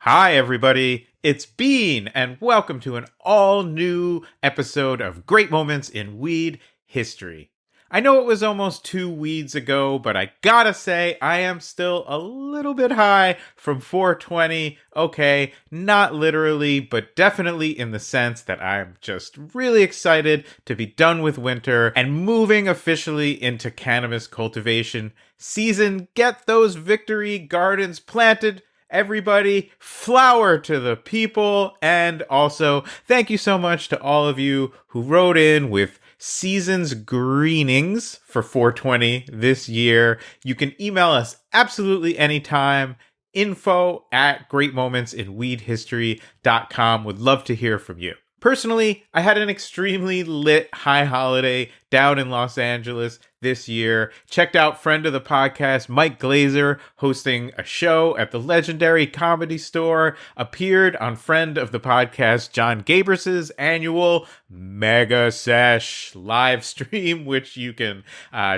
Hi, everybody. It's Bean, and welcome to an all-new episode of Great Moments in Weed History. I know it was almost 2 weeds ago, but I gotta say, I am still a little bit high from 420. Okay, not literally, but definitely in the sense that I'm just really excited to be done with winter and moving officially into cannabis cultivation season. Get those victory gardens planted. Everybody, flower to the people. And also, thank you so much to all of you who wrote in with season's greenings for 420 this year. You can email us absolutely anytime. info@greatmomentsinweedhistory.com. Would love to hear from you. Personally, I had an extremely lit high holiday down in Los Angeles this year. Checked out friend of the podcast, Mike Glazer, hosting a show at the legendary Comedy Store. Appeared on friend of the podcast, John Gabrus's annual Mega Sesh live stream, which you can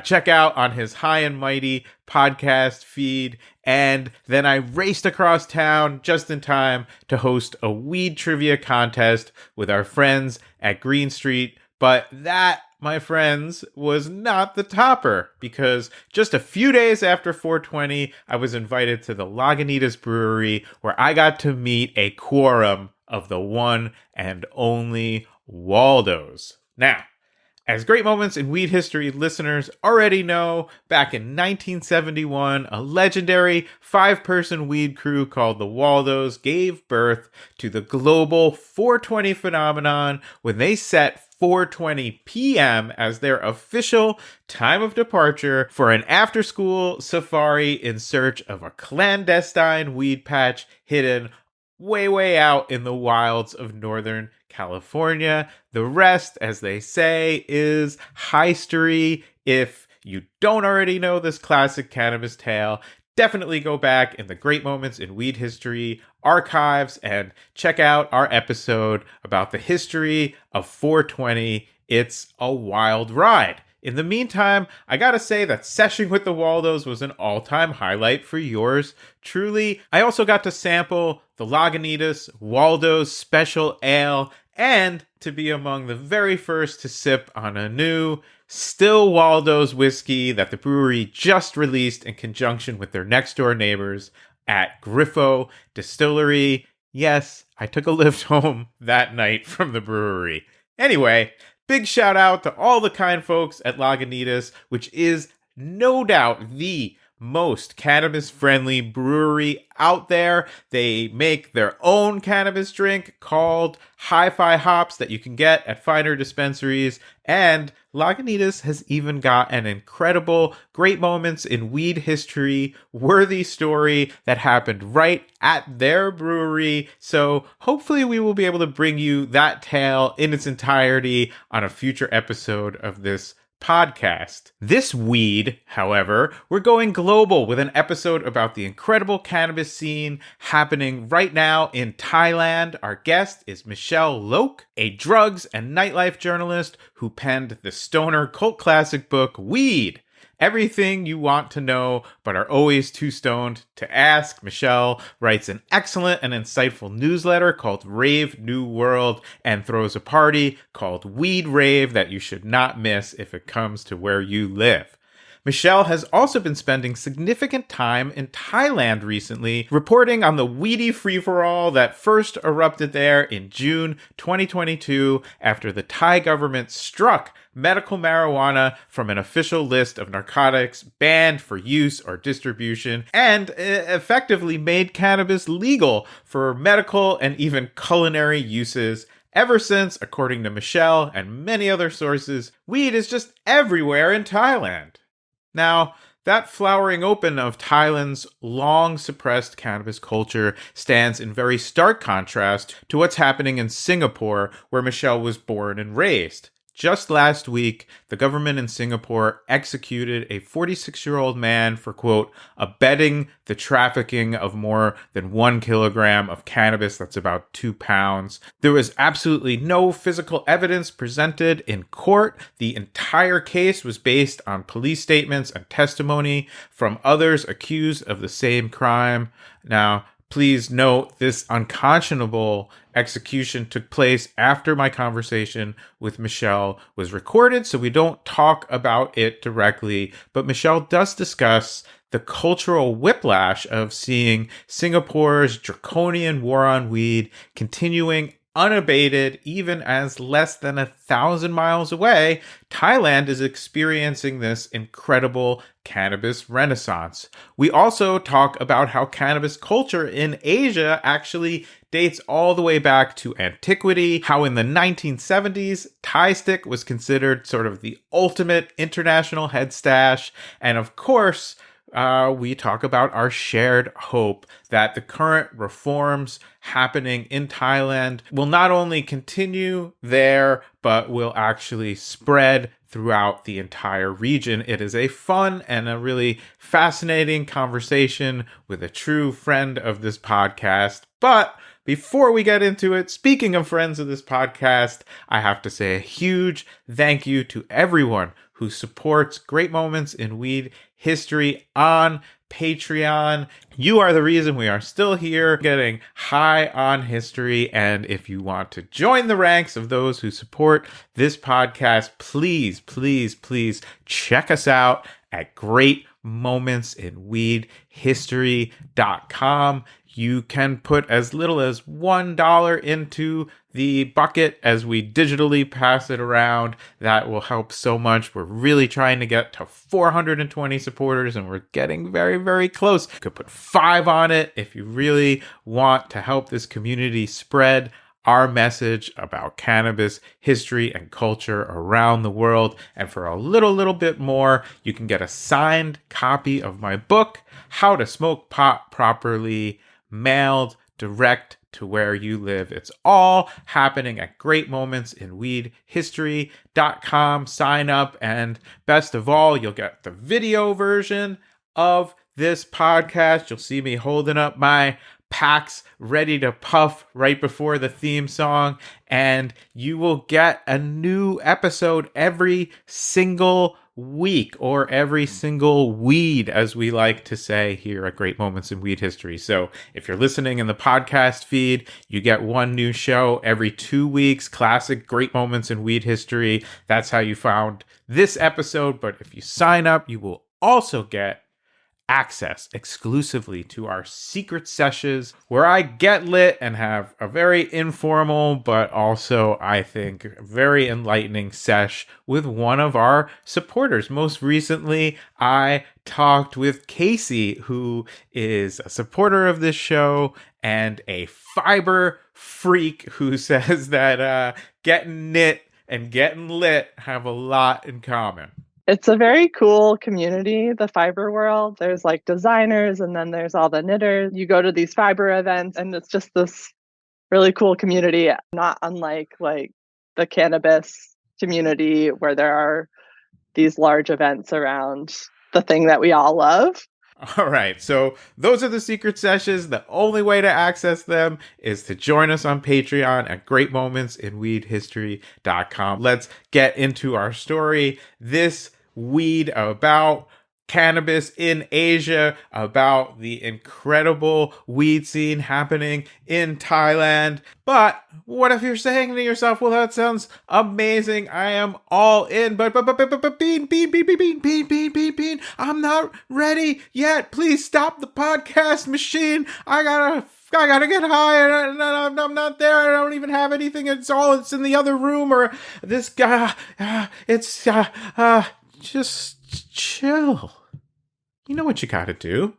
check out on his High and Mighty podcast feed. And then I raced across town just in time to host a weed trivia contest with our friends at Green Street. But that, my friends, was not the topper, because just a few days after 420, I was invited to the Lagunitas Brewery, where I got to meet a quorum of the one and only Waldos. Now, as Great Moments in Weed History listeners already know, back in 1971, a legendary 5-person weed crew called the Waldos gave birth to the global 420 phenomenon when they set 4:20 p.m. as their official time of departure for an after-school safari in search of a clandestine weed patch hidden way out in the wilds of Northern California. The rest, as they say, is history. If you don't already know this classic cannabis tale, definitely go back in the Great Moments in Weed History archives and check out our episode about the history of 420. It's a wild ride. In the meantime, I gotta say that seshing with the Waldos was an all-time highlight for yours truly. I also got to sample the Lagunitas Waldos Special Ale and to be among the very first to sip on a new Still Waldos whiskey that the brewery just released in conjunction with their next-door neighbors at Griffo Distillery. Yes, I took a lift home that night from the brewery. Anyway, big shout out to all the kind folks at Lagunitas, which is no doubt the most cannabis-friendly brewery out there. They make their own cannabis drink called Hi-Fi Hops that you can get at finer dispensaries. And Lagunitas has even got an incredible Great Moments in Weed History worthy story that happened right at their brewery. So hopefully we will be able to bring you that tale in its entirety on a future episode of this podcast. This weed, however, we're going global with an episode about the incredible cannabis scene happening right now in Thailand. Our guest is Michelle Loke, a drugs and nightlife journalist who penned the stoner cult classic book Weed. Everything you want to know, but are always too stoned to ask. Michelle writes an excellent and insightful newsletter called Rave New World and throws a party called Weed Rave that you should not miss if it comes to where you live. Michelle has also been spending significant time in Thailand recently, reporting on the weedy free-for-all that first erupted there in June 2022 after the Thai government struck medical marijuana from an official list of narcotics banned for use or distribution, and effectively made cannabis legal for medical and even culinary uses. Ever since, according to Michelle and many other sources, weed is just everywhere in Thailand. Now, that flowering open of Thailand's long-suppressed cannabis culture stands in very stark contrast to what's happening in Singapore, where Michelle was born and raised. Just last week, the government in Singapore executed a 46-year-old man for, quote, abetting the trafficking of more than 1 kilogram of cannabis, that's about 2 pounds. There was absolutely no physical evidence presented in court. The entire case was based on police statements and testimony from others accused of the same crime. Now, Please note this unconscionable execution took place after my conversation with Michelle was recorded, so we don't talk about it directly, but Michelle does discuss the cultural whiplash of seeing Singapore's draconian war on weed continuing unabated, even as less than 1,000 miles away, Thailand is experiencing this incredible cannabis renaissance. We also talk about how cannabis culture in Asia actually dates all the way back to antiquity, how in the 1970s, Thai stick was considered sort of the ultimate international head stash, and of course, we talk about our shared hope that the current reforms happening in Thailand will not only continue there, but will actually spread throughout the entire region. It is a fun and a really fascinating conversation with a true friend of this podcast. But before we get into it, speaking of friends of this podcast, I have to say a huge thank you to everyone who supports Great Moments in Weed History on Patreon. You are the reason we are still here getting high on history. And if you want to join the ranks of those who support this podcast, please, please, please check us out at greatmomentsinweedhistory.com. You can put as little as $1 into the bucket as we digitally pass it around. That will help so much. We're really trying to get to 420 supporters, and we're getting very, very close. You could put 5 on it if you really want to help this community spread our message about cannabis history and culture around the world. And for a little bit more, you can get a signed copy of my book, How to Smoke Pot Properly, mailed direct to where you live. It's all happening at greatmomentsinweedhistory.com. Sign up, and best of all, you'll get the video version of this podcast. You'll see me holding up my packs ready to puff right before the theme song, and you will get a new episode every single week, or every single weed, as we like to say here at Great Moments in Weed History. So if you're listening in the podcast feed, you get one new show every 2 weeks, classic Great Moments in Weed History. That's how you found this episode. But if you sign up, you will also get access exclusively to our secret sessions, where I get lit and have a very informal but also, I think, very enlightening sesh with one of our supporters. Most recently, I talked with Casey, who is a supporter of this show and a fiber freak who says that getting knit and getting lit have a lot in common. It's a very cool community, the fiber world. There's like designers, and then there's all the knitters. You go to these fiber events, and it's just this really cool community, not unlike like the cannabis community, where there are these large events around the thing that we all love. All right, so those are the secret sessions. The only way to access them is to join us on Patreon at greatmomentsinweedhistory.com. Let's get into our story. This weed about cannabis in Asia, about the incredible weed scene happening in Thailand. But what if you're saying to yourself, well, that sounds amazing, I am all in, but bean, I'm not ready yet. Please stop the podcast machine. I gotta get high, and I'm not there. I don't even have anything. It's in the other room, or this guy, just chill. You know what you gotta do?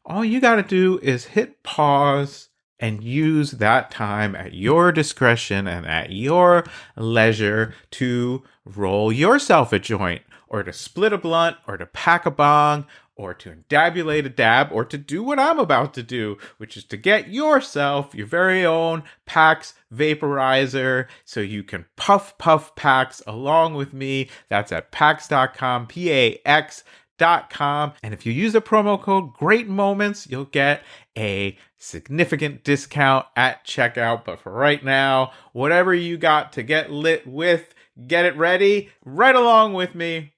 All you gotta do is hit pause and use that time at your discretion and at your leisure to roll yourself a joint, or to split a blunt, or to pack a bong, or to endabulate a dab, or to do what I'm about to do, which is to get yourself your very own Pax vaporizer so you can puff Pax along with me. That's at pax.com, PAX.com. And if you use the promo code Great Moments, you'll get a significant discount at checkout. But for right now, whatever you got to get lit with, get it ready right along with me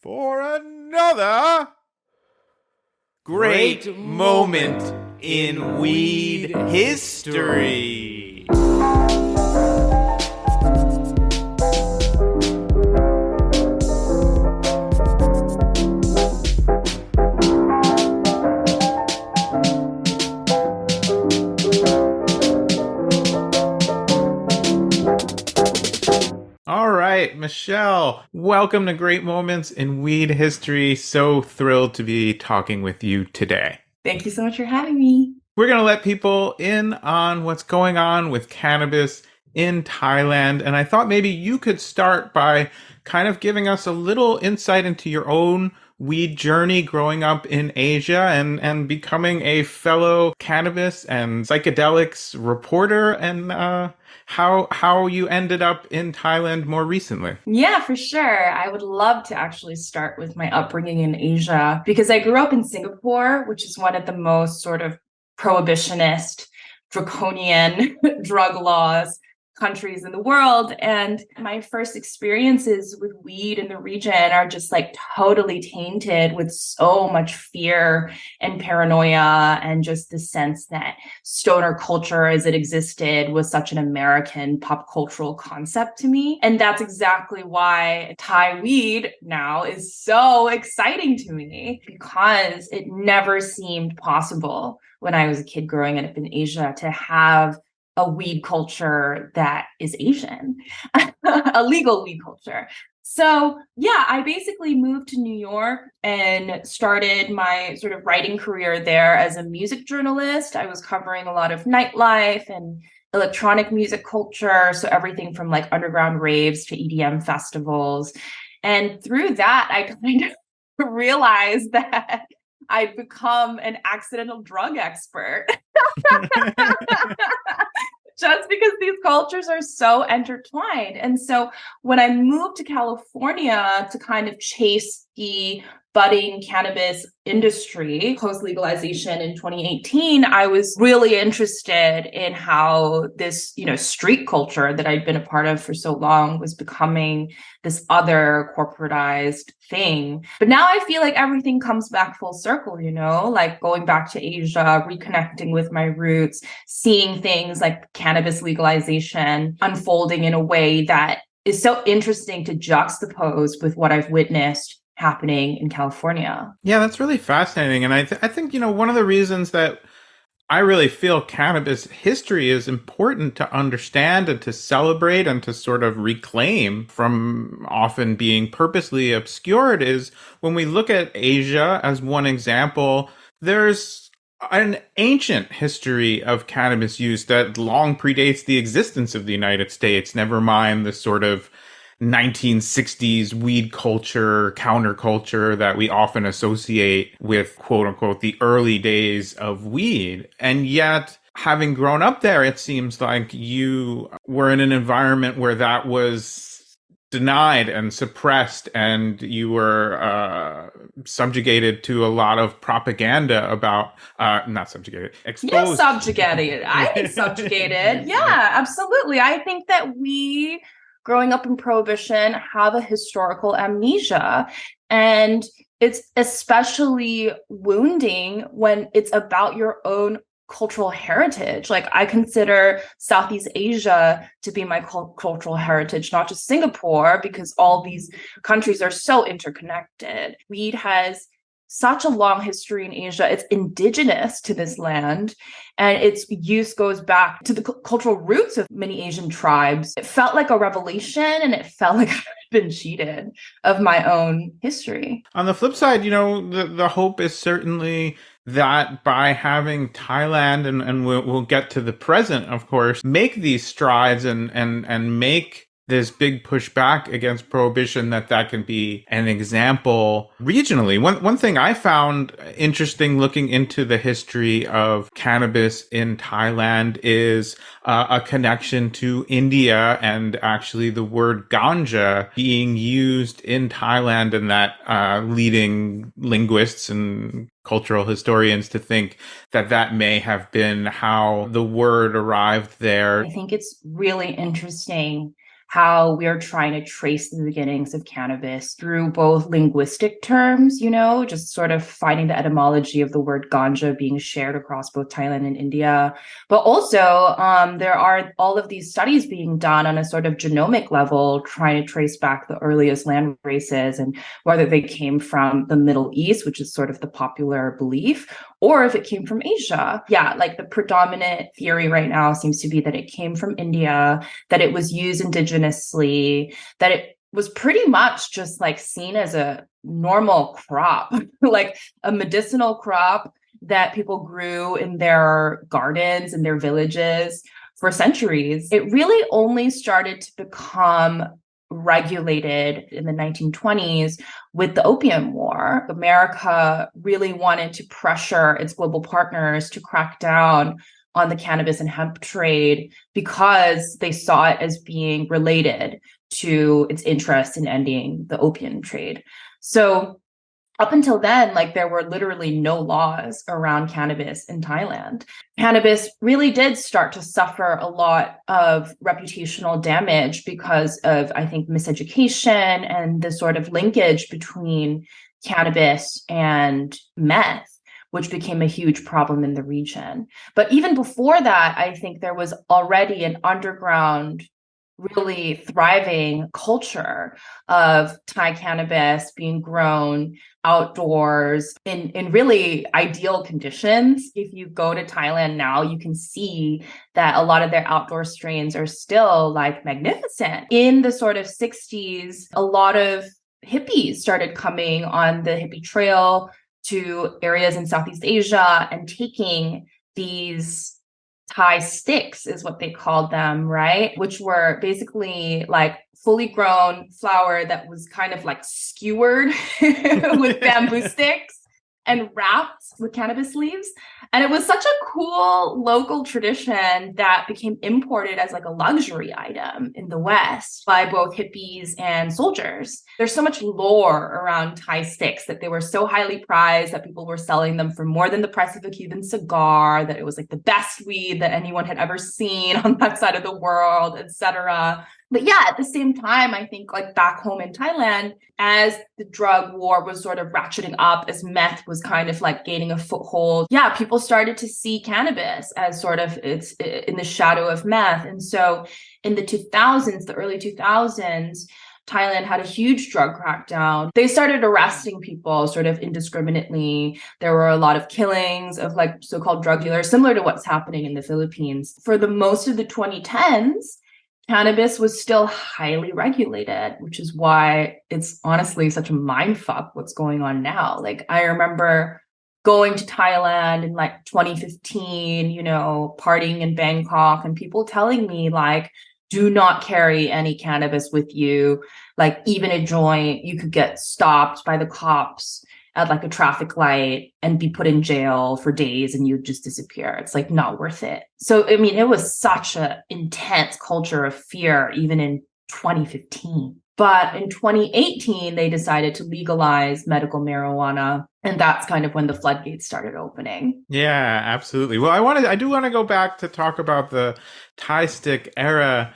for another Great moment in weed history. All right, Michelle, welcome to Great Moments in Weed History. So thrilled to be talking with you today. Thank you so much for having me. We're going to let people in on what's going on with cannabis in Thailand. And I thought maybe you could start by kind of giving us a little insight into your own weed journey growing up in Asia and becoming a fellow cannabis and psychedelics reporter, and how you ended up in Thailand more recently. Yeah, for sure. I would love to actually start with my upbringing in Asia because I grew up in Singapore, which is one of the most sort of prohibitionist, draconian drug laws countries in the world. And my first experiences with weed in the region are just like totally tainted with so much fear and paranoia, and just the sense that stoner culture as it existed was such an American pop cultural concept to me. And that's exactly why Thai weed now is so exciting to me, because it never seemed possible when I was a kid growing up in Asia to have a weed culture that is Asian, a legal weed culture. So yeah, I basically moved to New York and started my sort of writing career there as a music journalist. I was covering a lot of nightlife and electronic music culture. So everything from like underground raves to EDM festivals. And through that, I kind of realized that I'd become an accidental drug expert. Just because these cultures are so intertwined. And so when I moved to California to kind of chase the budding cannabis industry post-legalization in 2018, I was really interested in how this, street culture that I'd been a part of for so long was becoming this other corporatized thing. But now I feel like everything comes back full circle, like going back to Asia, reconnecting with my roots, seeing things like cannabis legalization unfolding in a way that is so interesting to juxtapose with what I've witnessed happening in California. Yeah, that's really fascinating. And I think, one of the reasons that I really feel cannabis history is important to understand and to celebrate and to sort of reclaim from often being purposely obscured is when we look at Asia as one example, there's an ancient history of cannabis use that long predates the existence of the United States, never mind the sort of 1960s weed culture, counterculture that we often associate with, quote unquote, the early days of weed. And yet, having grown up there, it seems like you were in an environment where that was denied and suppressed, and you were subjugated to a lot of propaganda about, not subjugated, exposed. Yes, subjugated. I think subjugated. Yeah, absolutely. I think that we, growing up in Prohibition, have a historical amnesia. And it's especially wounding when it's about your own cultural heritage. Like, I consider Southeast Asia to be my cultural heritage, not just Singapore, because all these countries are so interconnected. Weed has such a long history in Asia. It's indigenous to this land, and its use goes back to the cultural roots of many Asian tribes. It felt like a revelation, and it felt like I'd been cheated of my own history. On the flip side, the hope is certainly that by having Thailand, and we'll get to the present, of course, make these strides and make this big pushback against prohibition, that can be an example regionally. One thing I found interesting looking into the history of cannabis in Thailand is a connection to India, and actually the word ganja being used in Thailand, and that leading linguists and cultural historians to think that may have been how the word arrived there. I think it's really interesting how we are trying to trace the beginnings of cannabis through both linguistic terms, just sort of finding the etymology of the word ganja being shared across both Thailand and India. But also, there are all of these studies being done on a sort of genomic level, trying to trace back the earliest land races and whether they came from the Middle East, which is sort of the popular belief, or if it came from Asia. Yeah, like the predominant theory right now seems to be that it came from India, that it was used indigenously, that it was pretty much just like seen as a normal crop, like a medicinal crop that people grew in their gardens and their villages for centuries. It really only started to become regulated in the 1920s with the Opium War. America really wanted to pressure its global partners to crack down on the cannabis and hemp trade because they saw it as being related to its interest in ending the opium trade. So up until then, like there were literally no laws around cannabis in Thailand. Cannabis really did start to suffer a lot of reputational damage because of, I think, miseducation and the sort of linkage between cannabis and meth, which became a huge problem in the region. But even before that, I think there was already an underground really thriving culture of Thai cannabis being grown outdoors in really ideal conditions. If you go to Thailand now, you can see that a lot of their outdoor strains are still like magnificent. In the sort of 60s, a lot of hippies started coming on the hippie trail to areas in Southeast Asia and taking these Thai sticks is what they called them, right? Which were basically like fully grown flower that was kind of like skewered with bamboo sticks and wrapped with cannabis leaves. And it was such a cool local tradition that became imported as like a luxury item in the West by both hippies and soldiers. There's so much lore around Thai sticks that they were so highly prized that people were selling them for more than the price of a Cuban cigar, that it was like the best weed that anyone had ever seen on that side of the world, etc. But yeah, at the same time, I think like back home in Thailand, as the drug war was sort of ratcheting up, as meth was kind of like gaining a foothold, yeah, people started to see cannabis as sort of it's in the shadow of meth. And so in the 2000s, the early 2000s, Thailand had a huge drug crackdown. They started arresting people sort of indiscriminately. There were a lot of killings of like so-called drug dealers, similar to what's happening in the Philippines. For the most of the 2010s, cannabis was still highly regulated, which is why it's honestly such a mind fuck what's going on now. Like I remember going to Thailand in like 2015, partying in Bangkok and people telling me like, do not carry any cannabis with you. Like even a joint, you could get stopped by the cops at like a traffic light and be put in jail for days and you'd just disappear. It's like not worth it. So, I mean, it was such an intense culture of fear, even in 2015. But in 2018, they decided to legalize medical marijuana. And that's kind of when the floodgates started opening. Yeah, absolutely. Well, I do want to go back to talk about the Thai stick era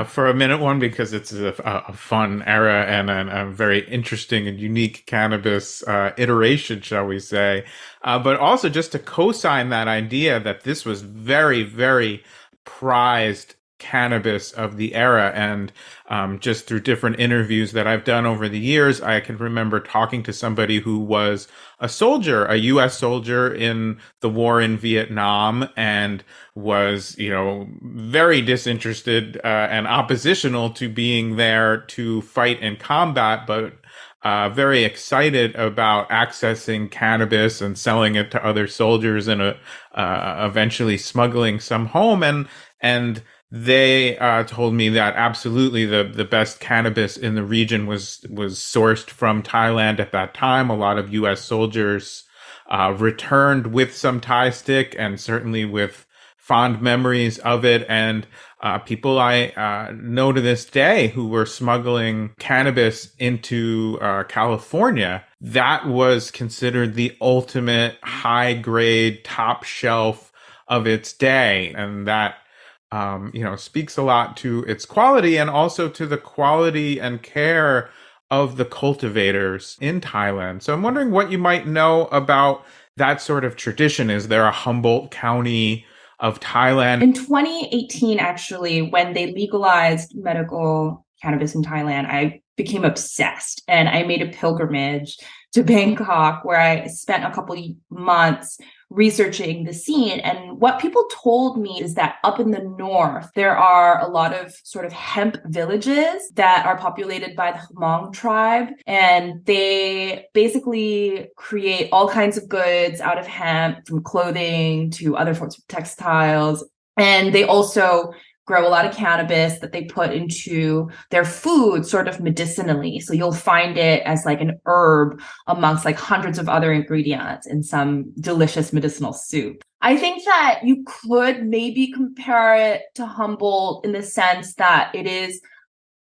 for a minute, one, because it's a fun era and a very interesting and unique cannabis iteration, shall we say. But also just to co-sign that idea that this was very, very prized cannabis of the era. And just through different interviews that I've done over the years, I can remember talking to somebody who was a soldier, a U.S. soldier in the war in Vietnam, and was, very disinterested and oppositional to being there to fight in combat, but very excited about accessing cannabis and selling it to other soldiers and eventually smuggling some home. And they told me that absolutely the best cannabis in the region was sourced from Thailand at that time. A lot of U.S. soldiers returned with some Thai stick and certainly with fond memories of it. And people I know to this day who were smuggling cannabis into California, that was considered the ultimate high grade, top shelf of its day. And that speaks a lot to its quality and also to the quality and care of the cultivators in Thailand. So I'm wondering what you might know about that sort of tradition. Is there a Humboldt County of Thailand? In 2018, actually, when they legalized medical cannabis in Thailand, I became obsessed and I made a pilgrimage to Bangkok where I spent a couple months researching the scene. And what people told me is that up in the north, there are a lot of sort of hemp villages that are populated by the Hmong tribe. And they basically create all kinds of goods out of hemp, from clothing to other sorts of textiles. And they also grow a lot of cannabis that they put into their food sort of medicinally. So you'll find it as like an herb amongst like hundreds of other ingredients in some delicious medicinal soup. I think that you could maybe compare it to Humboldt in the sense that it is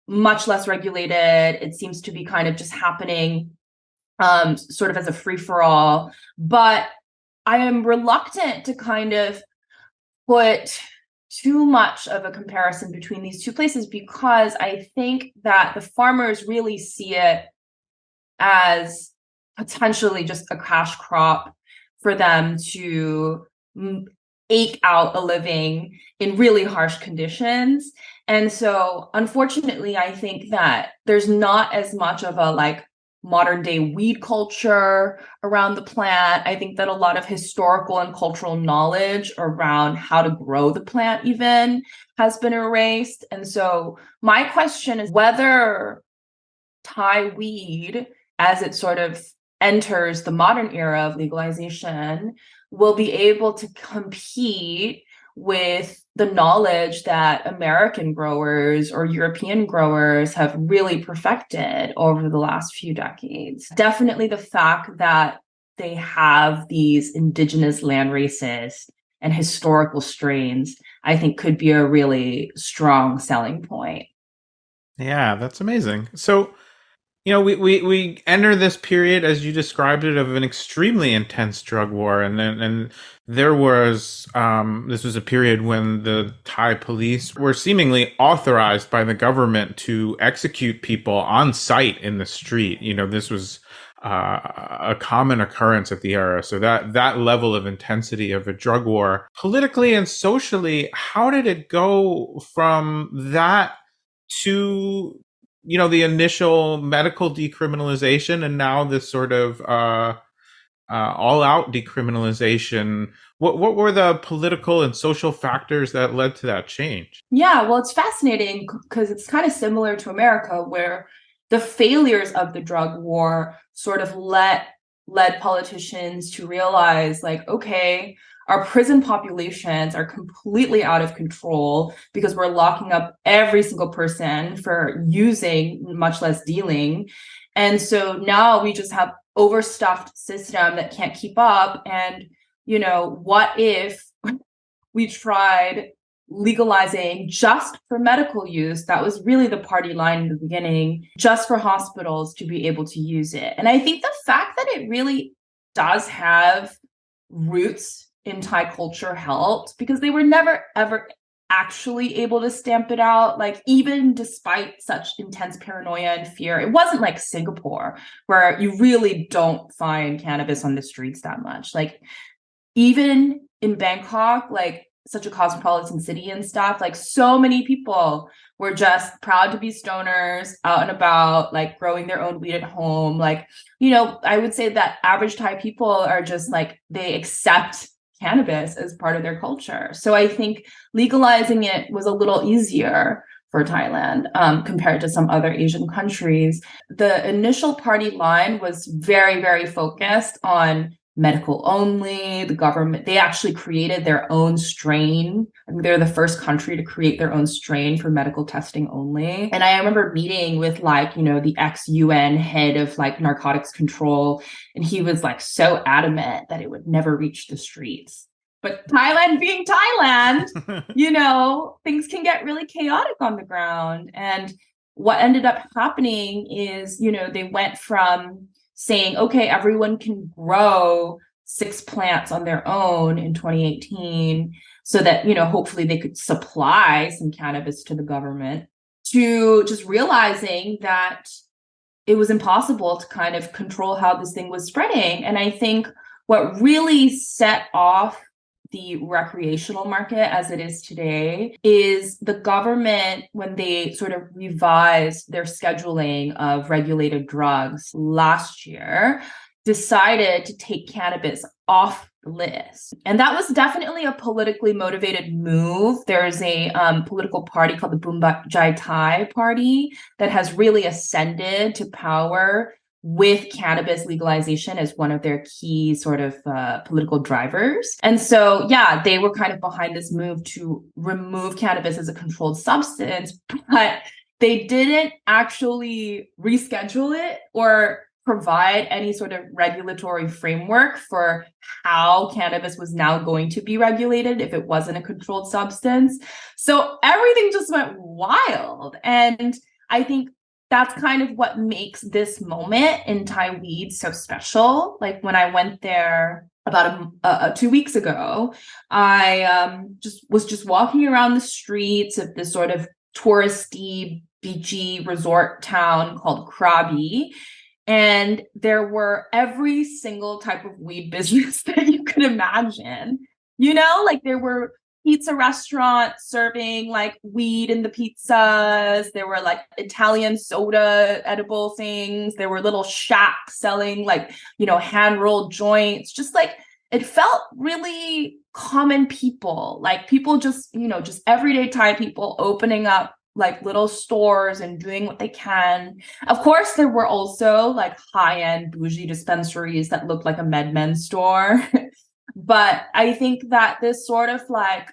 much less regulated. It seems to be kind of just happening sort of as a free-for-all. But I am reluctant to kind of put too much of a comparison between these two places, because I think that the farmers really see it as potentially just a cash crop for them to eke out a living in really harsh conditions. And so unfortunately, I think that there's not as much of a like modern day weed culture around the plant. I think that a lot of historical and cultural knowledge around how to grow the plant even has been erased. And so my question is whether Thai weed, as it sort of enters the modern era of legalization, will be able to compete with the knowledge that American growers or European growers have really perfected over the last few decades. Definitely the fact that they have these indigenous land races and historical strains, I think could be a really strong selling point. Yeah, that's amazing. So, we enter this period, as you described it, of an extremely intense drug war, and there was this was a period when the Thai police were seemingly authorized by the government to execute people on site in the street. This was a common occurrence at the era. So that level of intensity of a drug war, politically and socially, how did it go from that to the initial medical decriminalization and now this sort of all-out decriminalization? What were the political and social factors that led to that change? Yeah, well, it's fascinating because it's kind of similar to America, where the failures of the drug war sort of led politicians to realize, like, okay, our prison populations are completely out of control because we're locking up every single person for using, much less dealing. And so now we just have overstuffed system that can't keep up. And, what if we tried legalizing just for medical use? That was really the party line in the beginning, just for hospitals to be able to use it. And I think the fact that it really does have roots in Thai culture helped, because they were never, ever actually able to stamp it out. Like, even despite such intense paranoia and fear, it wasn't like Singapore, where you really don't find cannabis on the streets that much. Like, even in Bangkok, like such a cosmopolitan city and stuff, like so many people were just proud to be stoners, out and about, like growing their own weed at home. Like, I would say that average Thai people are just like, they accept cannabis as part of their culture. So I think legalizing it was a little easier for Thailand compared to some other Asian countries. The initial party line was very, very focused on medical only. The government, they actually created their own strain. I mean, they're the first country to create their own strain for medical testing only. And I remember meeting with the ex-UN head of narcotics control, and he was so adamant that it would never reach the streets. But Thailand being Thailand, things can get really chaotic on the ground. And what ended up happening is, they went from saying, okay, everyone can grow 6 plants on their own in 2018 so that, hopefully they could supply some cannabis to the government, to just realizing that it was impossible to kind of control how this thing was spreading. And I think what really set off the recreational market as it is today is the government, when they sort of revised their scheduling of regulated drugs last year, decided to take cannabis off the list. And that was definitely a politically motivated move. There's a political party called the Jai Thai Party that has really ascended to power with cannabis legalization as one of their key sort of political drivers. And so, yeah, they were kind of behind this move to remove cannabis as a controlled substance, but they didn't actually reschedule it or provide any sort of regulatory framework for how cannabis was now going to be regulated if it wasn't a controlled substance. So everything just went wild. And I think that's kind of what makes this moment in Thai weed so special. Like when I went there about 2 weeks ago, I was just walking around the streets of this sort of touristy, beachy resort town called Krabi. And there were every single type of weed business that you could imagine. Like there were pizza restaurants serving like weed in the pizzas. There were like Italian soda edible things. There were little shacks selling like, hand rolled joints. Just like it felt really common people, like people just, just everyday Thai people opening up like little stores and doing what they can. Of course, there were also like high-end bougie dispensaries that looked like a MedMen store. But I think that this sort of like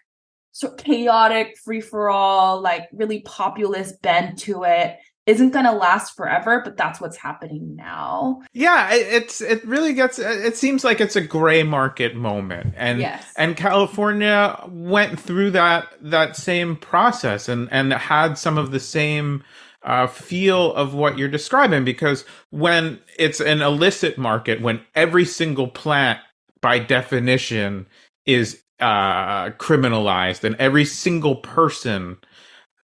chaotic free-for-all, like really populist bent to it isn't going to last forever, but that's what's happening now. Yeah, it really gets, it seems like it's a gray market moment. And yes. And California went through that same process and had some of the same feel of what you're describing, because when it's an illicit market, when every single plant by definition is criminalized and every single person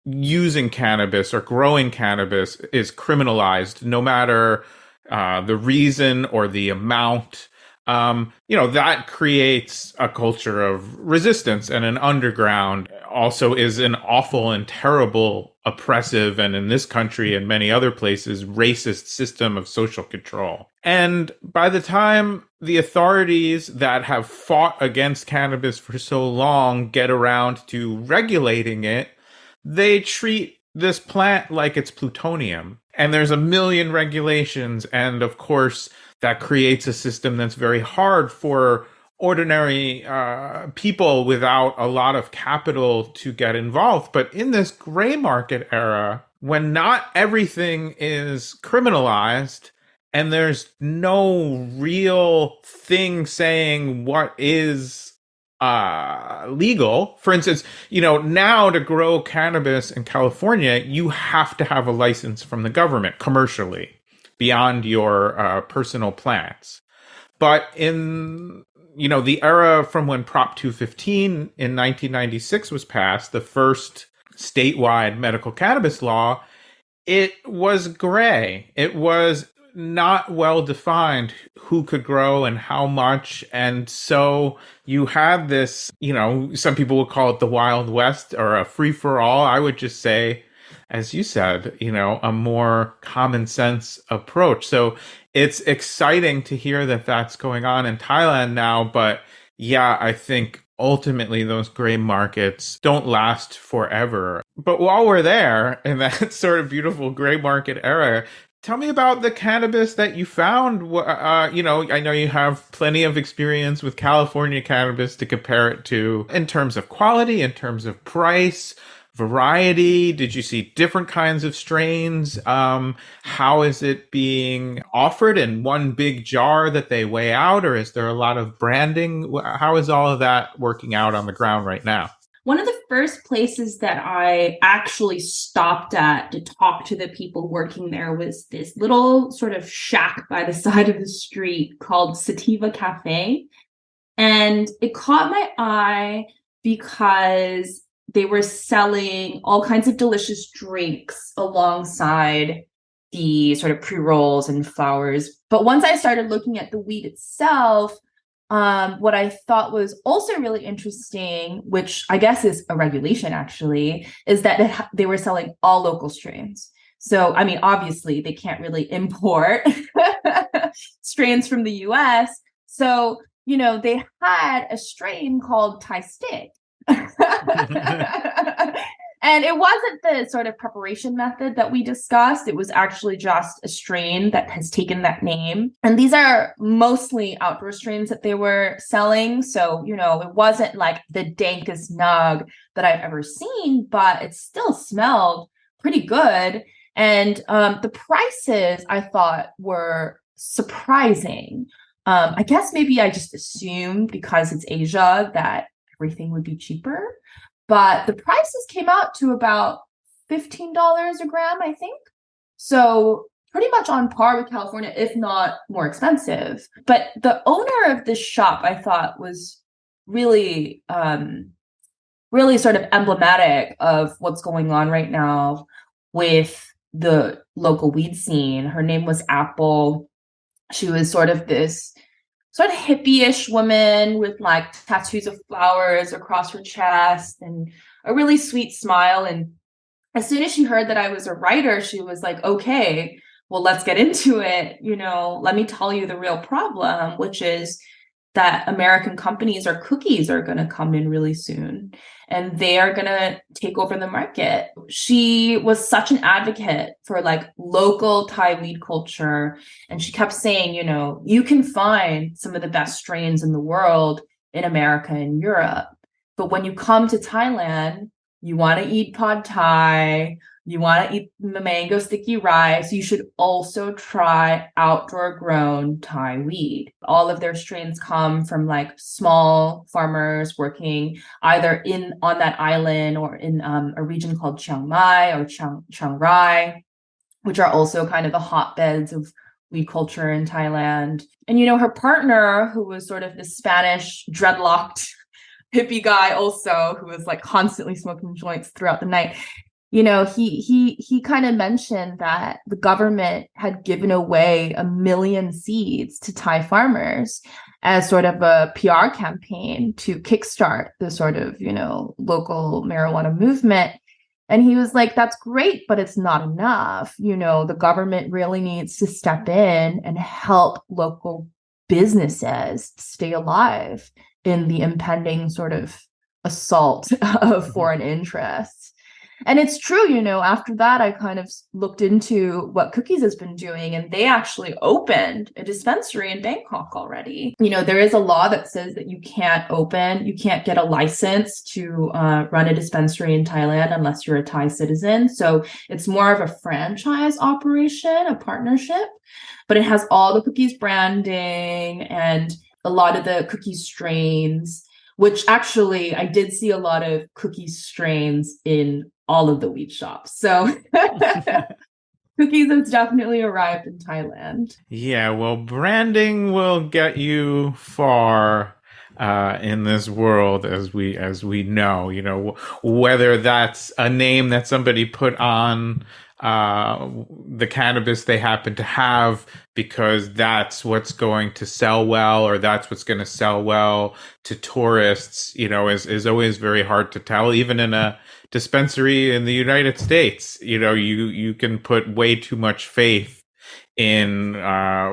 using cannabis or growing cannabis is criminalized, no matter the reason or the amount, that creates a culture of resistance, and an underground also is an awful and terrible, oppressive, and in this country and many other places, racist system of social control. And by the time the authorities that have fought against cannabis for so long get around to regulating it, they treat this plant like it's plutonium. And there's a million regulations. And of course, that creates a system that's very hard for ordinary people without a lot of capital to get involved. But in this gray market era, when not everything is criminalized and there's no real thing saying what is legal. For instance, now to grow cannabis in California, you have to have a license from the government commercially beyond your personal plants. But in, the era from when Prop 215 in 1996 was passed, the first statewide medical cannabis law, it was gray. It was not well defined who could grow and how much. And so you had this, some people would call it the Wild West or a free for all. I would just say, as you said, a more common sense approach. So it's exciting to hear that that's going on in Thailand now. But yeah, I think ultimately those gray markets don't last forever. But while we're there in that sort of beautiful gray market era, tell me about the cannabis that you found. I know you have plenty of experience with California cannabis to compare it to in terms of quality, in terms of price, variety. Did you see different kinds of strains? How is it being offered in one big jar that they weigh out, or is there a lot of branding? How is all of that working out on the ground right now? One of the first places that I actually stopped at to talk to the people working there was this little sort of shack by the side of the street called Sativa Cafe. And it caught my eye because they were selling all kinds of delicious drinks alongside the sort of pre-rolls and flowers. But once I started looking at the weed itself, what I thought was also really interesting, which I guess is a regulation actually, is that they were selling all local strains. So, I mean, obviously they can't really import strains from the US. So, they had a strain called Thai Stick. And it wasn't the sort of preparation method that we discussed. It was actually just a strain that has taken that name. And these are mostly outdoor strains that they were selling. So, it wasn't like the dankest nug that I've ever seen, but it still smelled pretty good. And the prices I thought were surprising. I guess maybe I just assumed because it's Asia that everything would be cheaper. But the prices came out to about $15 a gram, I think. So pretty much on par with California, if not more expensive. But the owner of this shop, I thought, was really, really sort of emblematic of what's going on right now with the local weed scene. Her name was Apple. She was sort of this sort of hippie-ish woman with like tattoos of flowers across her chest and a really sweet smile. And as soon as she heard that I was a writer, she was like, okay, well, let's get into it. Let me tell you the real problem, which is that American companies or cookies are going to come in really soon and they are going to take over the market. She was such an advocate for like local Thai weed culture. And she kept saying, you can find some of the best strains in the world in America and Europe. But when you come to Thailand, you want to eat pad Thai, you want to eat the mango sticky rice, you should also try outdoor grown Thai weed. All of their strains come from like small farmers working either on that island or in a region called Chiang Mai or Chiang Rai, which are also kind of the hotbeds of weed culture in Thailand. And, her partner, who was sort of the Spanish dreadlocked hippie guy also, who was like constantly smoking joints throughout the night, he kind of mentioned that the government had given away 1 million seeds to Thai farmers as sort of a PR campaign to kickstart the sort of, local marijuana movement. And he was like, that's great, but it's not enough. The government really needs to step in and help local businesses stay alive in the impending sort of assault of foreign interests. And it's true, after that, I kind of looked into what Cookies has been doing, and they actually opened a dispensary in Bangkok already. There is a law that says that you can't get a license to run a dispensary in Thailand unless you're a Thai citizen. So it's more of a franchise operation, a partnership, but it has all the Cookies branding and a lot of the Cookies strains, which actually I did see a lot of Cookies strains in all of the weed shops. So Cookies has definitely arrived in Thailand. Yeah, well, branding will get you far in this world, as we know. Whether that's a name that somebody put on the cannabis they happen to have because that's what's going to sell well, or that's what's going to sell well to tourists, is always very hard to tell. Even in a dispensary in the United States, you can put way too much faith in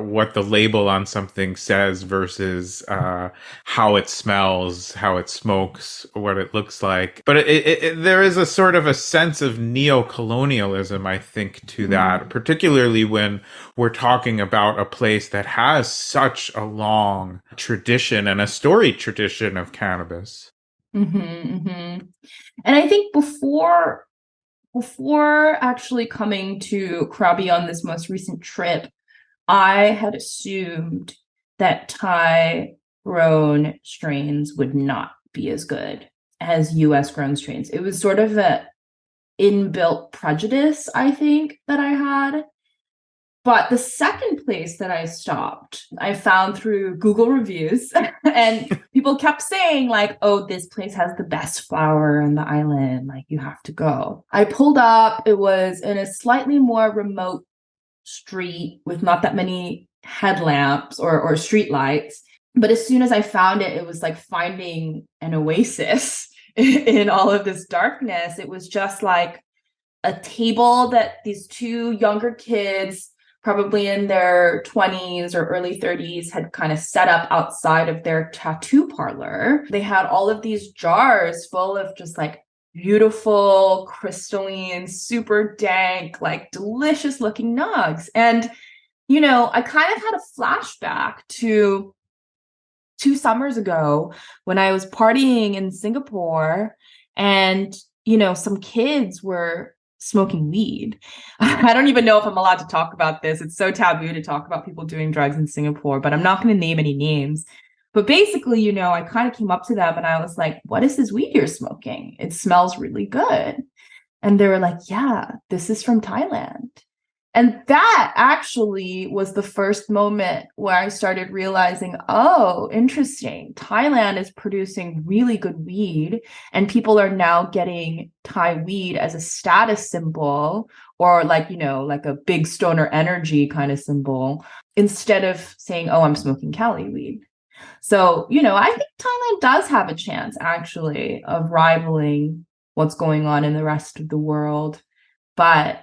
what the label on something says versus how it smells, how it smokes, what it looks like. But there is a sort of a sense of neo-colonialism, I think, to that, particularly when we're talking about a place that has such a long tradition and a storied tradition of cannabis. And I think before actually coming to Krabi on this most recent trip, I had assumed that Thai grown strains would not be as good as US grown strains. It was sort of a inbuilt prejudice, I think, that I had. But the second place that I stopped, I found through Google reviews, and people kept saying like, oh, this place has the best flower on the island. Like, you have to go. I pulled up. It was in a slightly more remote street with not that many headlamps or street lights. But as soon as I found it, it was like finding an oasis in all of this darkness. It was just like a table that these two younger kids, probably in their 20s or early 30s, had kind of set up outside of their tattoo parlor. They had all of these jars full of just like beautiful, crystalline, super dank, like delicious looking nugs. And, you know, I kind of had a flashback to 2 summers ago when I was partying in Singapore, and, you know, some kids were smoking weed. I don't even know if I'm allowed to talk about this. It's so taboo to talk about people doing drugs in Singapore, but I'm not going to name any names. But basically, you know, I kind of came up to them and I was like, what is this weed you're smoking? It smells really good. And they were like, yeah, this is from Thailand. And that actually was the first moment where I started realizing, oh, interesting. Thailand is producing really good weed, and people are now getting Thai weed as a status symbol, or like, you know, like a big stoner energy kind of symbol, instead of saying, oh, I'm smoking Cali weed. So, you know, I think Thailand does have a chance actually of rivaling what's going on in the rest of the world. But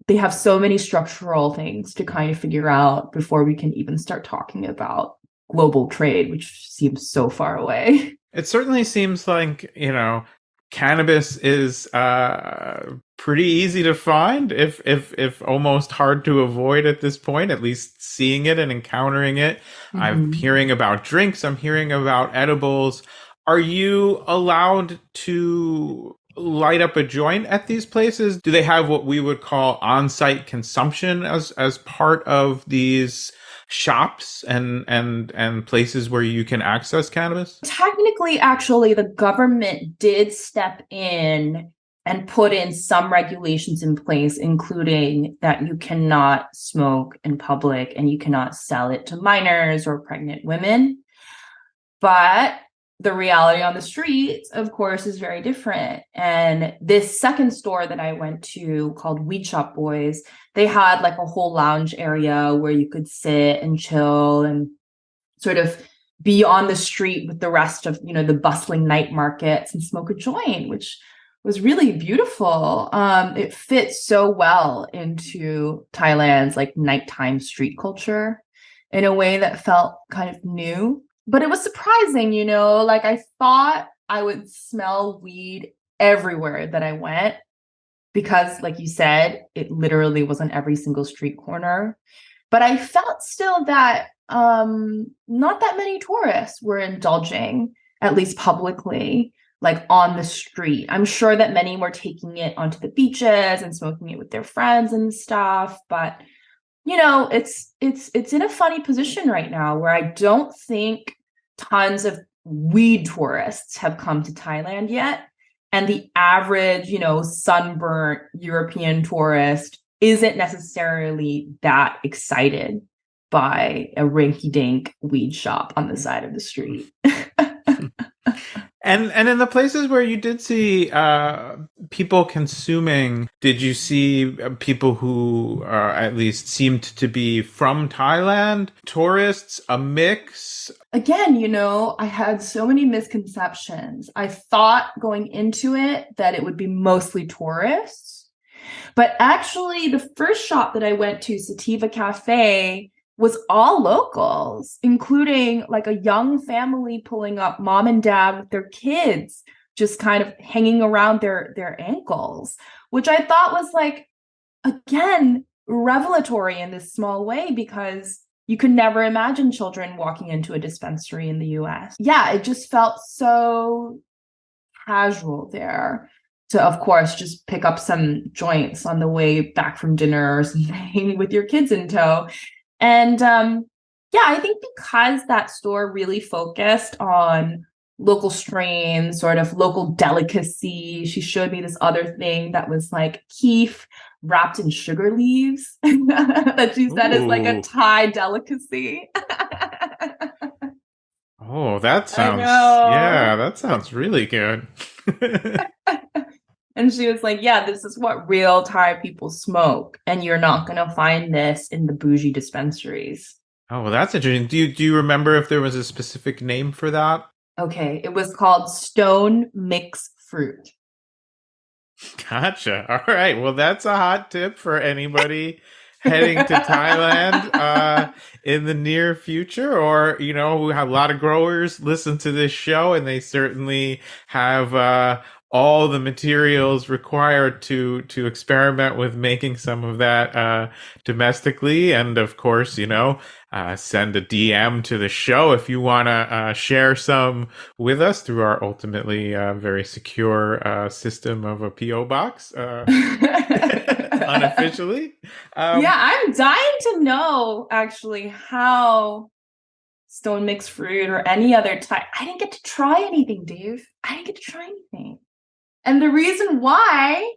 they have so many structural things to kind of figure out before we can even start talking about global trade, which seems so far away. It certainly seems like, you know, cannabis is pretty easy to find, if almost hard to avoid at this point, at least seeing it and encountering it. Mm-hmm. I'm hearing about drinks. I'm hearing about edibles. Are you allowed to light up a joint at these places? Do they have what we would call on-site consumption as part of these shops and places where you can access cannabis? Technically, actually, the government did step in and put in some regulations in place, including that you cannot smoke in public and you cannot sell it to minors or pregnant women. But the reality on the streets, of course, is very different. And this second store that I went to, called Weed Shop Boys, they had like a whole lounge area where you could sit and chill and sort of be on the street with the rest of, you know, the bustling night markets and smoke a joint, which was really beautiful. It fits so well into Thailand's like nighttime street culture in a way that felt kind of new. But it was surprising, you know, like I thought I would smell weed everywhere that I went because, like you said, it literally was on every single street corner. But I felt still that not that many tourists were indulging, at least publicly, like on the street. I'm sure that many were taking it onto the beaches and smoking it with their friends and stuff. But, you know, it's in a funny position right now where I don't think tons of weed tourists have come to Thailand yet. And the average, you know, sunburnt European tourist isn't necessarily that excited by a rinky-dink weed shop on the side of the street. And in the places where you did see people consuming, did you see people who at least seemed to be from Thailand, tourists, a mix? Again, you know, I had so many misconceptions. I thought going into it that it would be mostly tourists. But actually, the first shop that I went to, Sativa Cafe, was all locals, including like a young family pulling up, mom and dad with their kids, just kind of hanging around their ankles, which I thought was like, again, revelatory in this small way, because you could never imagine children walking into a dispensary in the US. Yeah, it just felt so casual there to, of course, just pick up some joints on the way back from dinner or something with your kids in tow. And yeah, I think because that store really focused on local strain, sort of local delicacy. She showed me this other thing that was like keef wrapped in sugar leaves that she said is like a Ooh. Thai delicacy. Oh, that I sounds, yeah, know. that sounds really good. And she was like, yeah, this is what real Thai people smoke. And you're not going to find this in the bougie dispensaries. Oh, well, that's interesting. Do you remember if there was a specific name for that? Okay. It was called Stone Mix Fruit. Gotcha. All right. Well, that's a hot tip for anybody heading to Thailand in the near future, or we have a lot of growers listen to this show, and they certainly have all the materials required to experiment with making some of that domestically. And of course, send a DM to the show if you want to share some with us through our ultimately very secure system of a PO box unofficially. Yeah, I'm dying to know actually how Stone Mixed Fruit or any other type. I didn't get to try anything, Dave. I didn't get to try anything. And the reason why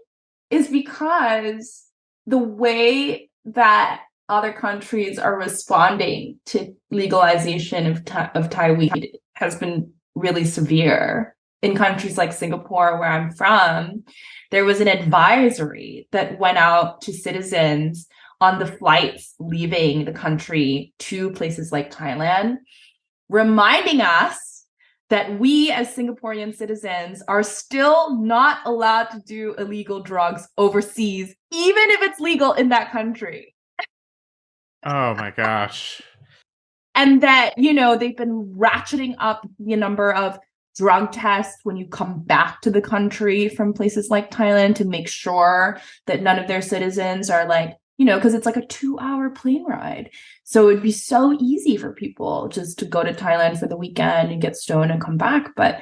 is because the way that other countries are responding to legalization of Thai weed has been really severe. In countries like Singapore, where I'm from, there was an advisory that went out to citizens on the flights leaving the country to places like Thailand, reminding us that we as Singaporean citizens are still not allowed to do illegal drugs overseas, even if it's legal in that country. Oh my gosh. And that, they've been ratcheting up the number of drug tests when you come back to the country from places like Thailand to make sure that none of their citizens are like, because it's like a 2-hour plane ride. So it'd be so easy for people just to go to Thailand for the weekend and get stoned and come back. But,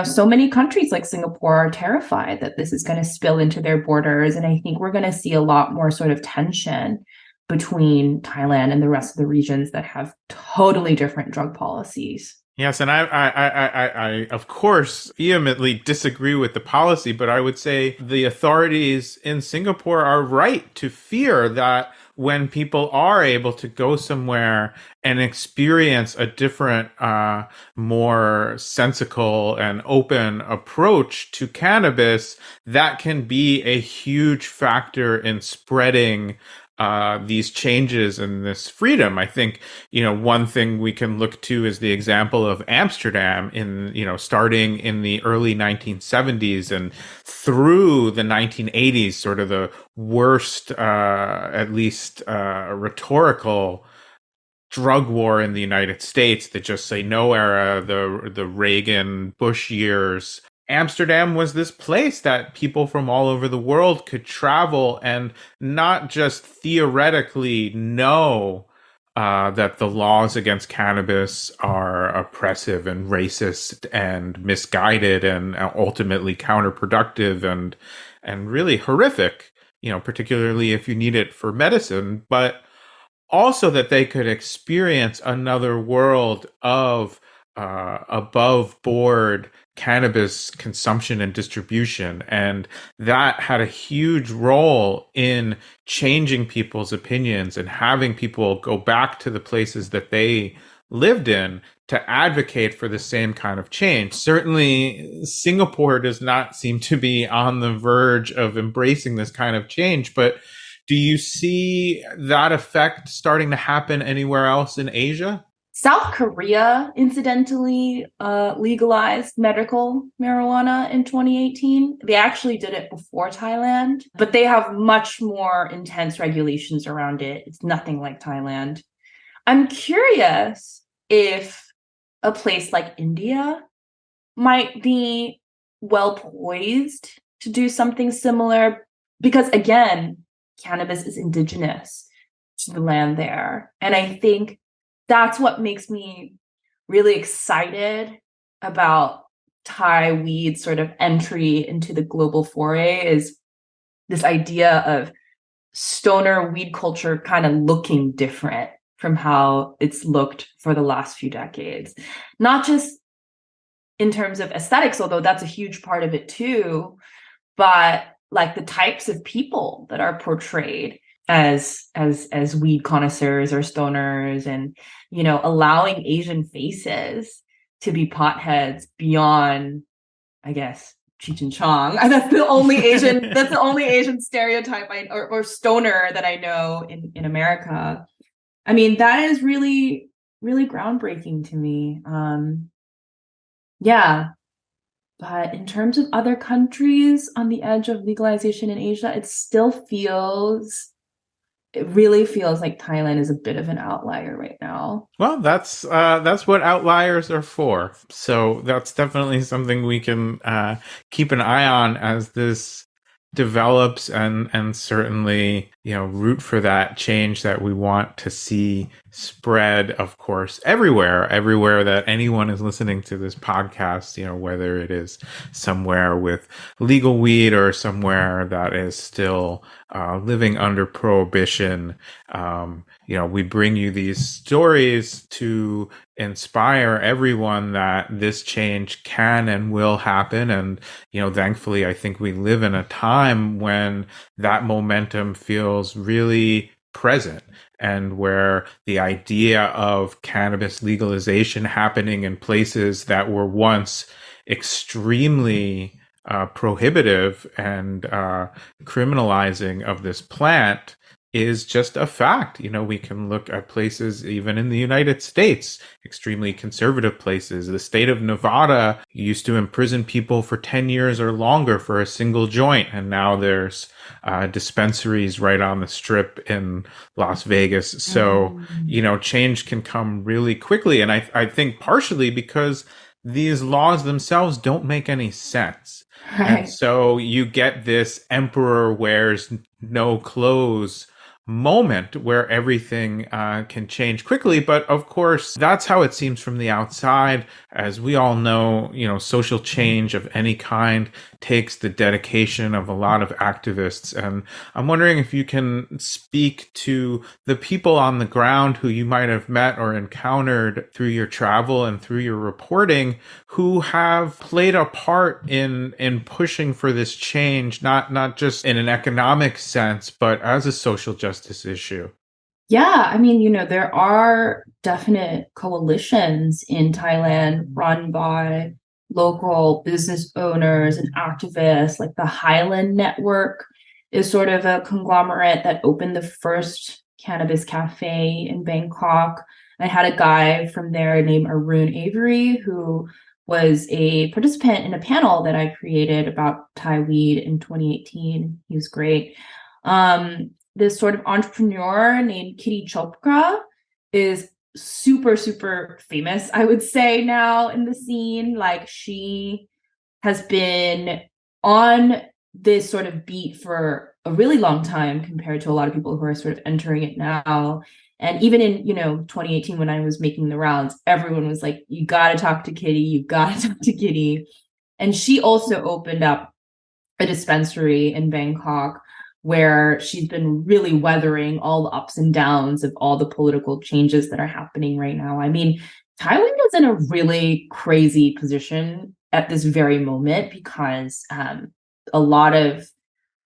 so many countries like Singapore are terrified that this is going to spill into their borders. And I think we're going to see a lot more sort of tension between Thailand and the rest of the regions that have totally different drug policies. Yes, and I of course vehemently disagree with the policy, but I would say the authorities in Singapore are right to fear that when people are able to go somewhere and experience a different, more sensical and open approach to cannabis, that can be a huge factor in spreading these changes and this freedom. I think, one thing we can look to is the example of Amsterdam starting in the early 1970s and through the 1980s, sort of the worst, at least rhetorical drug war in the United States, the Just Say No era, the Reagan Bush years. Amsterdam was this place that people from all over the world could travel and not just theoretically know that the laws against cannabis are oppressive and racist and misguided and ultimately counterproductive and really horrific, particularly if you need it for medicine, but also that they could experience another world of above board cannabis consumption and distribution. And that had a huge role in changing people's opinions and having people go back to the places that they lived in to advocate for the same kind of change. Certainly, Singapore does not seem to be on the verge of embracing this kind of change, but do you see that effect starting to happen anywhere else in Asia? South Korea, incidentally, legalized medical marijuana in 2018. They actually did it before Thailand, but they have much more intense regulations around it. It's nothing like Thailand. I'm curious if a place like India might be well poised to do something similar, because again, cannabis is indigenous to the land there. And I think that's what makes me really excited about Thai weed sort of entry into the global foray, is this idea of stoner weed culture kind of looking different from how it's looked for the last few decades. Not just in terms of aesthetics, although that's a huge part of it too, but like the types of people that are portrayed as weed connoisseurs or stoners, and allowing Asian faces to be potheads beyond, I guess, Cheech and Chong. That's the only Asian stereotype or stoner that I know in America. I mean, that is really, really groundbreaking to me. Yeah. But in terms of other countries on the edge of legalization in Asia, it really feels like Thailand is a bit of an outlier right now. Well, that's what outliers are for. So that's definitely something we can keep an eye on as this develops, and certainly root for that change that we want to see spread, of course, everywhere that anyone is listening to this podcast, whether it is somewhere with legal weed or somewhere that is still living under prohibition. We bring you these stories to inspire everyone that this change can and will happen. And, thankfully, I think we live in a time when that momentum feels really present, and where the idea of cannabis legalization happening in places that were once extremely prohibitive and criminalizing of this plant is just a fact. We can look at places even in the United States, extremely conservative places. The state of Nevada used to imprison people for 10 years or longer for a single joint, and now there's dispensaries right on the strip in Las Vegas. So, change can come really quickly. And I think partially because these laws themselves don't make any sense. Right. And so you get this emperor wears no clothes moment where everything can change quickly. But of course, that's how it seems from the outside. As we all know, social change of any kind takes the dedication of a lot of activists. And I'm wondering if you can speak to the people on the ground who you might have met or encountered through your travel and through your reporting, who have played a part in pushing for this change, not just in an economic sense, but as a social justice issue. Yeah, I mean, there are definite coalitions in Thailand run by local business owners and activists. Like the Highland Network is sort of a conglomerate that opened the first cannabis cafe in Bangkok. I had a guy from there named Arun Avery, who was a participant in a panel that I created about Thai weed in 2018. He was great. This sort of entrepreneur named Kitty Chopra is super, super famous, I would say, now in the scene. Like, she has been on this sort of beat for a really long time compared to a lot of people who are sort of entering it now. And even in, 2018, when I was making the rounds, everyone was like, you got to talk to Kitty, you got to talk to Kitty. And she also opened up a dispensary in Bangkok where she's been really weathering all the ups and downs of all the political changes that are happening right now. I mean, Thailand is in a really crazy position at this very moment because a lot of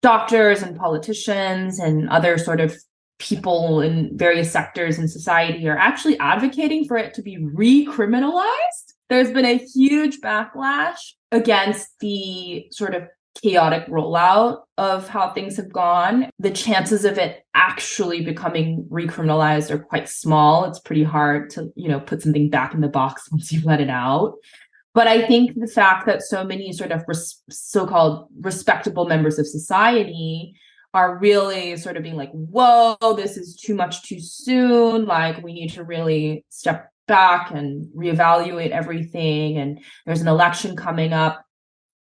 doctors and politicians and other sort of people in various sectors in society are actually advocating for it to be recriminalized. There's been a huge backlash against the sort of chaotic rollout of how things have gone. The chances of it actually becoming recriminalized are quite small. It's pretty hard to, put something back in the box once you let it out. But I think the fact that so many sort of so-called respectable members of society are really sort of being like, whoa, this is too much too soon. Like, we need to really step back and reevaluate everything. And there's an election coming up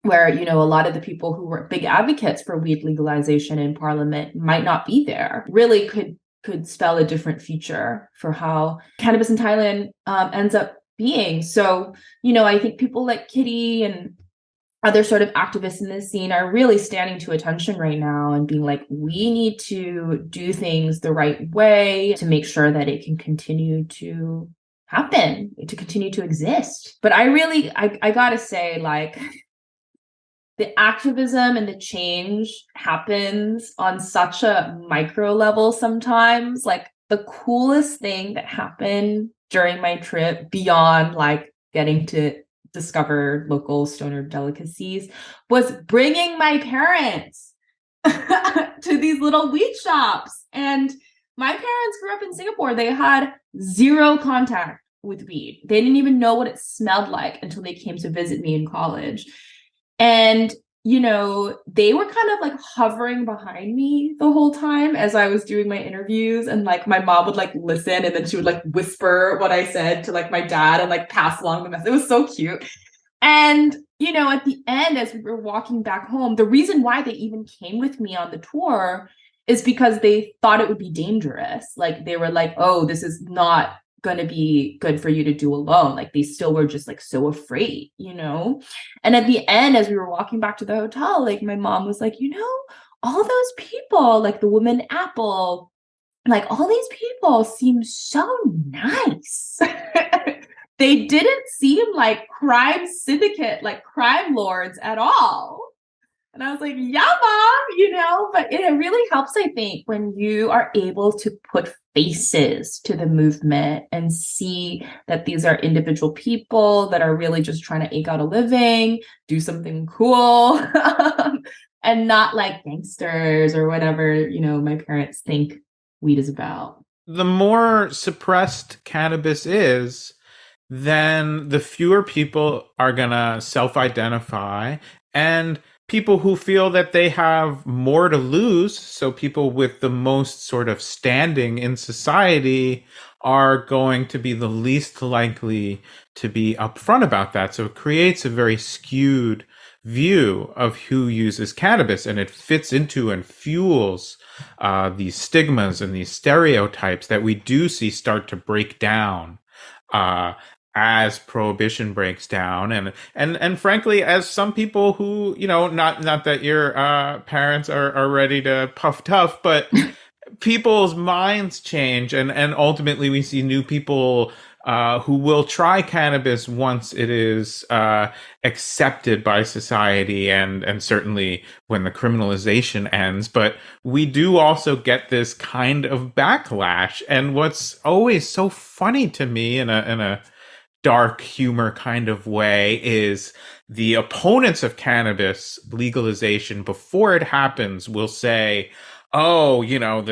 where, a lot of the people who were big advocates for weed legalization in parliament might not be there, really could spell a different future for how cannabis in Thailand ends up being. So, I think people like Kitty and other sort of activists in this scene are really standing to attention right now and being like, we need to do things the right way to make sure that it can continue to happen, to continue to exist. But I gotta say, like, the activism and the change happens on such a micro level sometimes. Like, the coolest thing that happened during my trip, beyond like getting to discover local stoner delicacies, was bringing my parents to these little weed shops. And my parents grew up in Singapore. They had zero contact with weed. They didn't even know what it smelled like until they came to visit me in college. And, you know, they were kind of like hovering behind me the whole time as I was doing my interviews. And like my mom would like listen, and then she would like whisper what I said to like my dad and like pass along the message. It was so cute. And, you know, at the end, as we were walking back home, the reason why they even came with me on the tour is because they thought it would be dangerous. Like, they were like, oh, this is not going to be good for you to do alone. Like, they still were just like so afraid, you know? And at the end, as we were walking back to the hotel, like my mom was like, you know, all those people, like the woman Apple, like all these people seem so nice. They didn't seem like crime syndicate, like crime lords at all. And I was like, yeah, mom, you know, but it really helps, I think, when you are able to put faces to the movement and see that these are individual people that are really just trying to eke out a living, do something cool, and not like gangsters or whatever, you know, my parents think weed is about. The more suppressed cannabis is, then the fewer people are going to self-identify, and people who feel that they have more to lose, so people with the most sort of standing in society, are going to be the least likely to be upfront about that. So it creates a very skewed view of who uses cannabis, and it fits into and fuels these stigmas and these stereotypes that we do see start to break down as prohibition breaks down, and frankly, as some people who, you know, not that your parents are ready to puff tough, but people's minds change, and ultimately we see new people who will try cannabis once it is accepted by society, and certainly when the criminalization ends. But we do also get this kind of backlash, and what's always so funny to me in a dark humor kind of way is the opponents of cannabis legalization, before it happens, will say, oh, you know,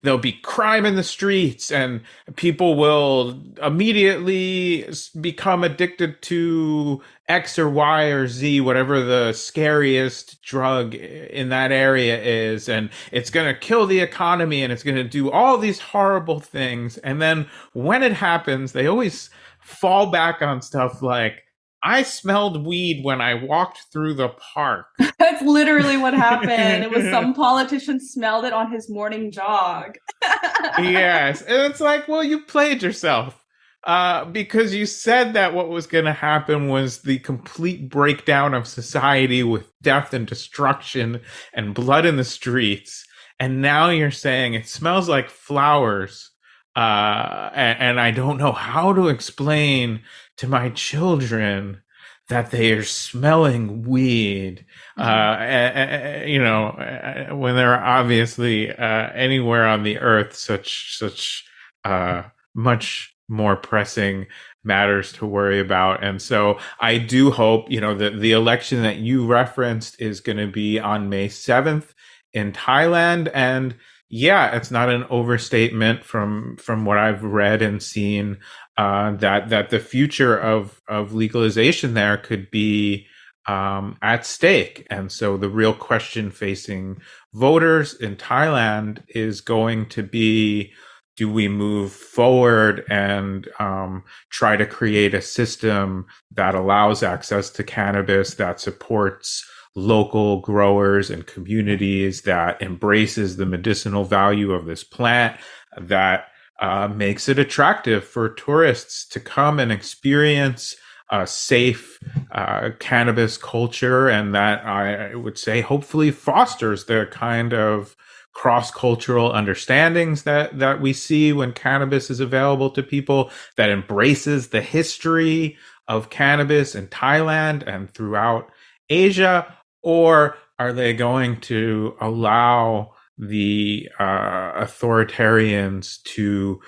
there'll be crime in the streets and people will immediately become addicted to X or Y or Z, whatever the scariest drug in that area is, and it's going to kill the economy and it's going to do all these horrible things. And then when it happens, they always fall back on stuff like, I smelled weed when I walked through the park. That's literally what happened. It was some politician smelled it on his morning jog. Yes. And it's like, well, you played yourself. Because you said that what was going to happen was the complete breakdown of society with death and destruction and blood in the streets. And now you're saying it smells like flowers. And I don't know how to explain to my children that they are smelling weed, you know, when there are obviously anywhere on the earth such much more pressing matters to worry about. And so I do hope, you know, that the election that you referenced is going to be on May 7th in Thailand. And yeah, it's not an overstatement from what I've read and seen that the future of legalization there could be at stake. And so the real question facing voters in Thailand is going to be, do we move forward and try to create a system that allows access to cannabis, that supports local growers and communities, that embraces the medicinal value of this plant, that makes it attractive for tourists to come and experience a safe cannabis culture, and that I would say hopefully fosters the kind of cross-cultural understandings that we see when cannabis is available to people, that embraces the history of cannabis in Thailand and throughout Asia? Or are they going to allow the authoritarians to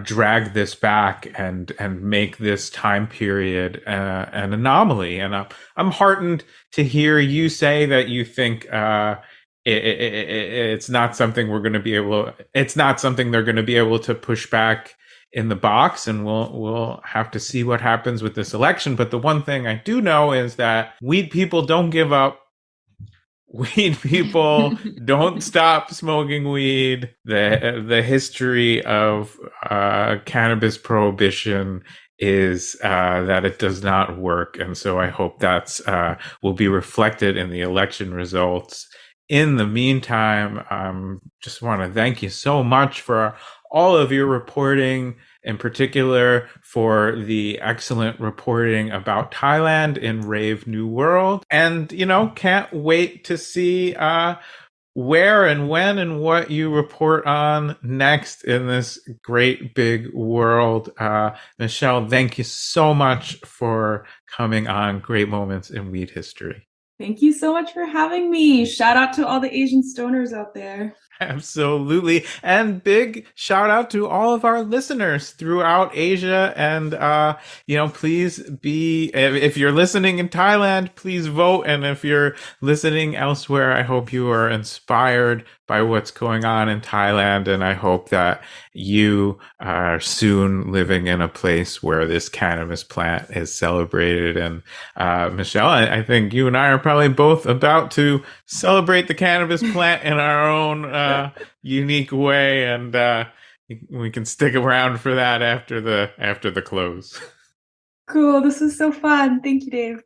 drag this back and make this time period an anomaly? And I'm heartened to hear you say that you think it's not something we're going to be able. It's not something they're going to be able to push back in the box, and we'll have to see what happens with this election. But the one thing I do know is that weed people don't give up. Weed people don't stop smoking weed. The history of cannabis prohibition is that it does not work, and so I hope that's will be reflected in the election results. In the meantime, just want to thank you so much for all of your reporting, in particular for the excellent reporting about Thailand in Rave New World. And, can't wait to see where and when and what you report on next in this great big world. Michelle, thank you so much for coming on Great Moments in Weed History. Thank you so much for having me. Shout out to all the Asian stoners out there. Absolutely. And big shout out to all of our listeners throughout Asia. And, please if you're listening in Thailand, please vote. And if you're listening elsewhere, I hope you are inspired by what's going on in Thailand. And I hope that you are soon living in a place where this cannabis plant is celebrated. And Michelle, I think you and I are probably both about to celebrate the cannabis plant in our own unique way. And we can stick around for that after the close. Cool. This was so fun. Thank you, Dave.